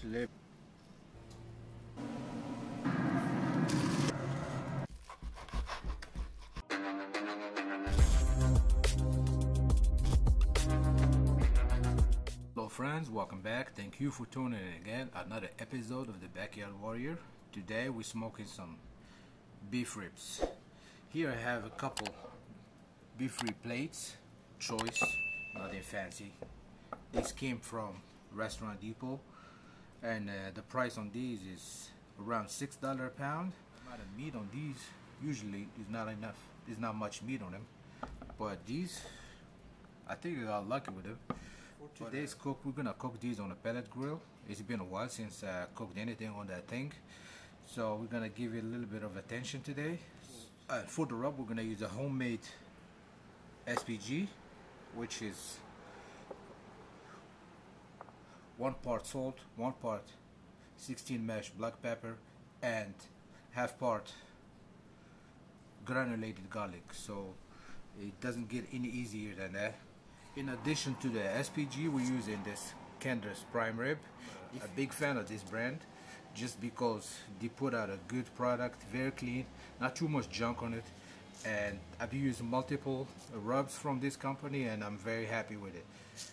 Hello friends, welcome back. Thank you for tuning in again. Another episode of the Backyard Warrior. Today we're smoking some beef ribs. Here I have a couple beef rib plates, choice, nothing fancy. These came from Restaurant Depot, and the price on these is around $6 a pound. The amount of meat on these usually is not enough. There's not much meat on them, but these, I think I got lucky with them. For today's cook, we're gonna cook these on a pellet grill. It's been a while since I cooked anything on that thing, so we're gonna give it a little bit of attention today. For the rub, we're gonna use a homemade SPG, which is 1 part salt, 1 part 16 mesh black pepper, and half part granulated garlic, so it doesn't get any easier than that. In addition to the SPG, we're using this Kender's prime rib. A big fan of this brand just because they put out a good product, very clean, not too much junk on it, and I've used multiple rubs from this company and I'm very happy with it.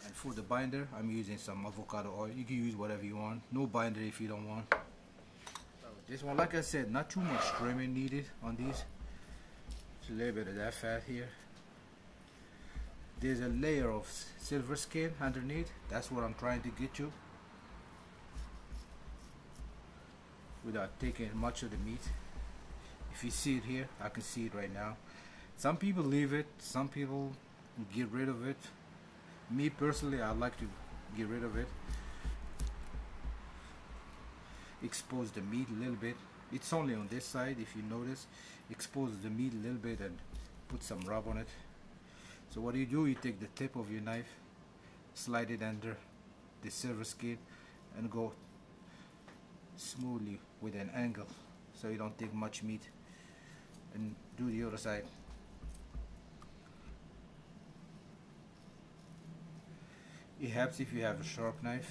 And for the binder, I'm using some avocado oil. You can use whatever you want, no binder if you don't want. This one, like I said, not too much trimming needed on these. Just a little bit of that fat here. There's a layer of silver skin underneath. That's what I'm trying to get to without taking much of the meat. If you see it here, I can see it right now. Some people leave it, some people get rid of it. Me personally, I like to get rid of it. Expose the meat a little bit. It's only on this side, if you notice. Expose the meat a little bit and put some rub on it. So what you do, you take the tip of your knife, slide it under the silver skin, and go smoothly with an angle so you don't take much meat, and do the other side. It helps if you have a sharp knife.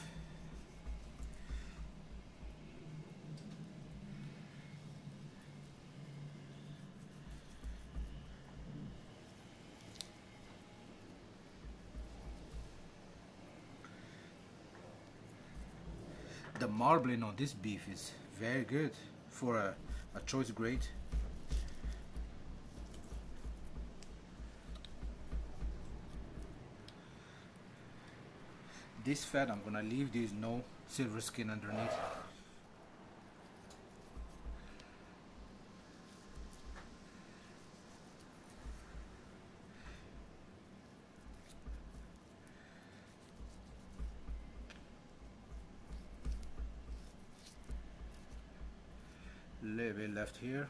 The marbling on this beef is very good for a choice grade. This fat I'm gonna leave. There's no silver skin underneath. Little bit left here.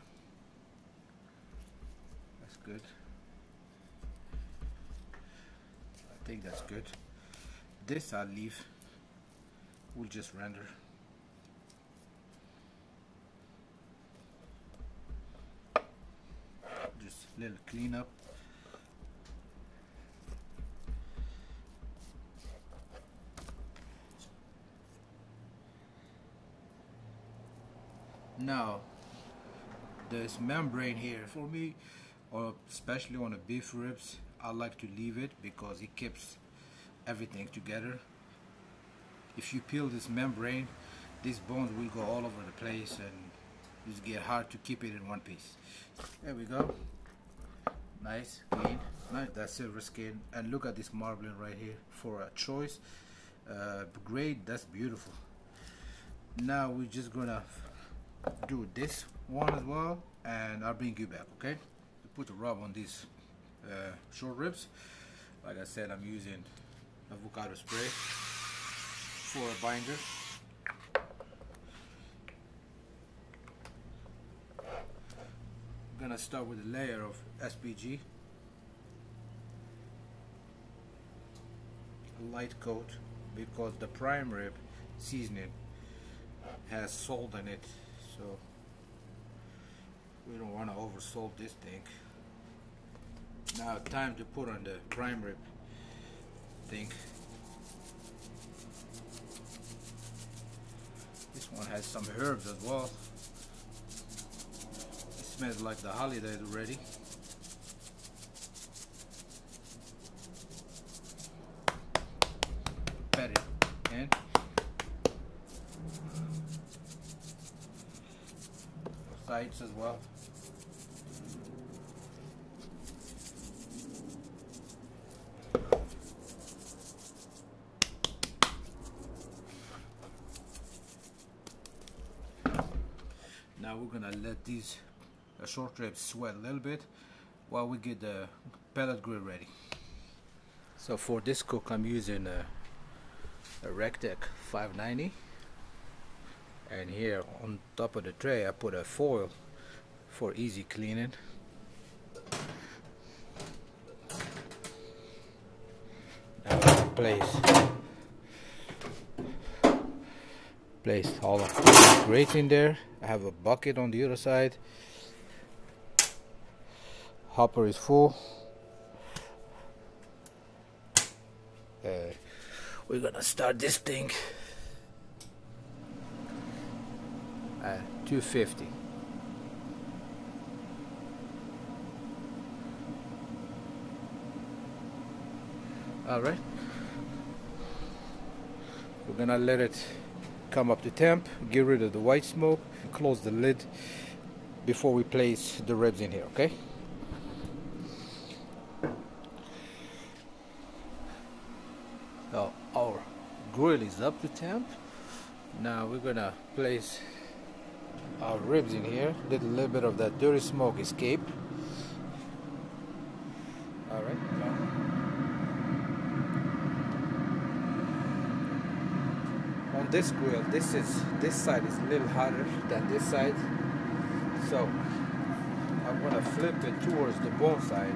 That's good. I think that's good. This I'll leave. We'll just render. Just a little cleanup. Now, this membrane here, for me, or especially on the beef ribs, I like to leave it because it keeps everything together. If you peel this membrane, these bones will go all over the place and it's get hard to keep it in one piece. There we go. Nice, clean, nice. That silver skin, and look at this marbling right here for a choice grade. That's beautiful. Now we're just gonna do this one as well, and I'll bring you back, okay? To put the rub on these short ribs, like I said, I'm using avocado spray for a binder. I'm gonna start with a layer of SPG, a light coat, because the prime rib seasoning has salt in it, so we don't want to over salt this thing. Now time to put on the prime rib thing. one has some herbs as well. It smells like the holidays already. Pellet and sides as well. Now we're gonna let these short ribs sweat a little bit while we get the pellet grill ready. So for this cook I'm using a Recteq 590, and here on top of the tray I put a foil for easy cleaning. Now I'm gonna place all of the grates in there. I have a bucket on the other side. Hopper is full. We're gonna start this thing at 250. Alright, we're gonna let it come up to temp, get rid of the white smoke, and close the lid before we place the ribs in here, okay? So our grill is up to temp. Now we're gonna place our ribs in here. Let a little bit of that dirty smoke escape. Alright. On this grill, this side is a little hotter than this side, so I'm gonna flip it towards the bone side.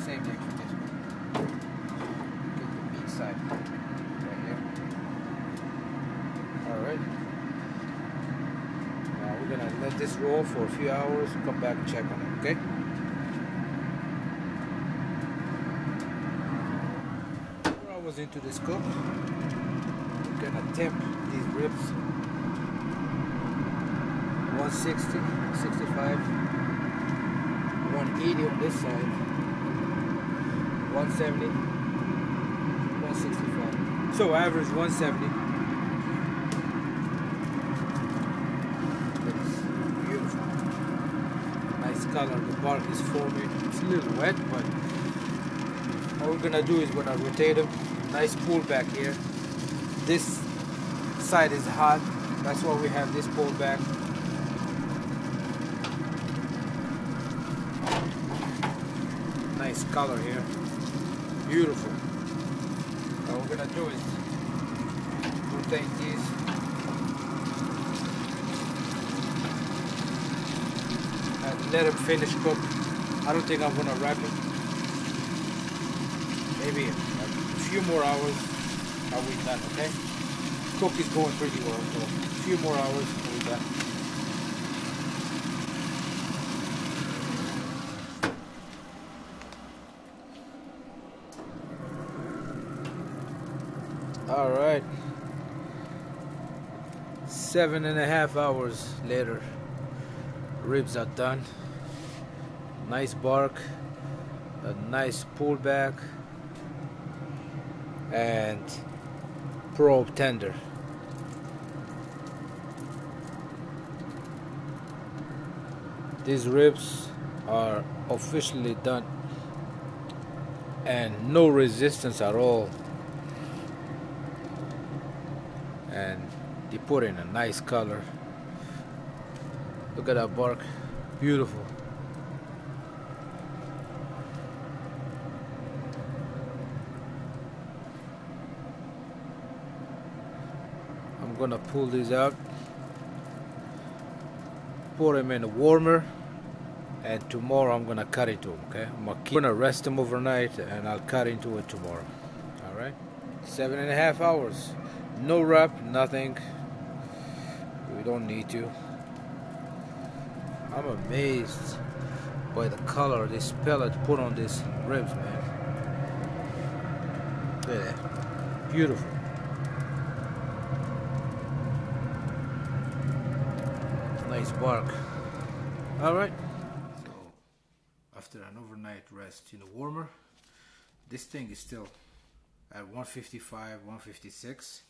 Same thing for this one. Get the meat side right here. Alright. Now we're gonna let this roll for a few hours, come back and check on it, okay? 4 hours into this cook, we're gonna temp these ribs 160, 65, 180 on this side, 170, 165. So average 170. It's beautiful. Nice color. The bark is forming. It's a little wet, but what we're gonna do is we're gonna rotate them. Nice pull back here. This side is hot. That's why we have this pull back. Nice color here. Beautiful. What we're gonna do is rotate these. And let them finish cook. I don't think I'm gonna wrap it. Maybe a few more hours are we done, okay? Cook is going pretty well, so a few more hours and we're done. Alright, 7.5 hours later, ribs are done. Nice bark, a nice pullback, and probe tender. These ribs are officially done and no resistance at all. And they put in a nice color. Look at that bark, beautiful. I'm gonna pull these out, put them in a warmer, and tomorrow I'm gonna cut into them. Okay, I'm gonna rest them overnight and I'll cut into it tomorrow. All right, 7.5 hours. No wrap, nothing. We don't need to. I'm amazed by the color this pellet put on these ribs, man. Look at that. Beautiful. bark. Alright, so after an overnight rest in the warmer, this thing is still at 155, 156.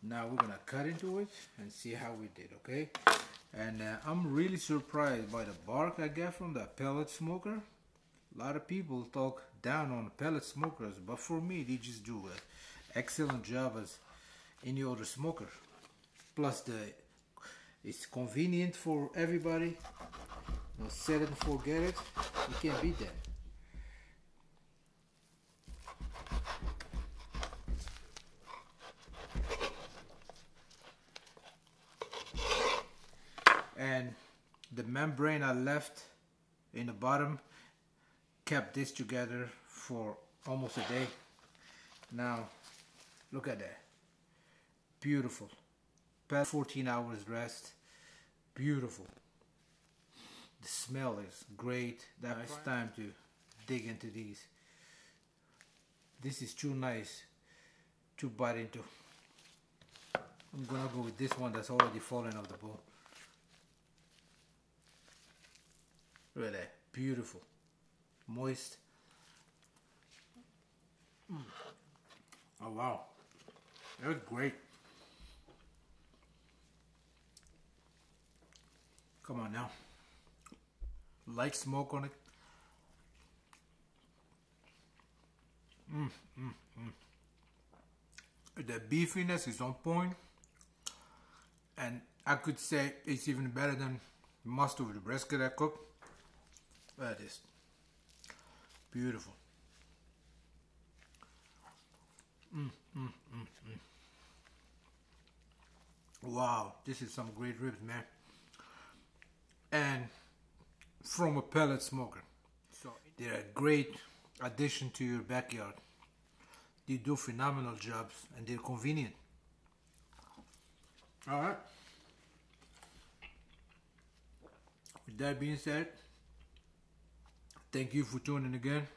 Now we're gonna cut into it and see how we did, okay? And I'm really surprised by the bark I get from that pellet smoker. A lot of people talk down on pellet smokers, but for me they just do an excellent job as any other smoker. Plus it's convenient for everybody. You know, set it and forget it. You can't beat that. And the membrane I left in the bottom kept this together for almost a day. Now look at that, beautiful. 14 hours rest, beautiful. The smell is great. Now it's time to dig into these. This is too nice to bite into. I'm gonna go with this one that's already fallen off the bowl. Look at that, beautiful, moist. Oh wow, that was great. Come on now, light smoke on it. The beefiness is on point, and I could say it's even better than most of the brisket I cooked. Look at this, beautiful. Wow, this is some great ribs, man. And from a pellet smoker, so they're a great addition to your backyard. They do phenomenal jobs and they're convenient. All right, with that being said, thank you for tuning in again.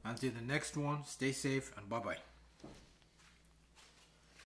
Until the next one, stay safe and bye bye.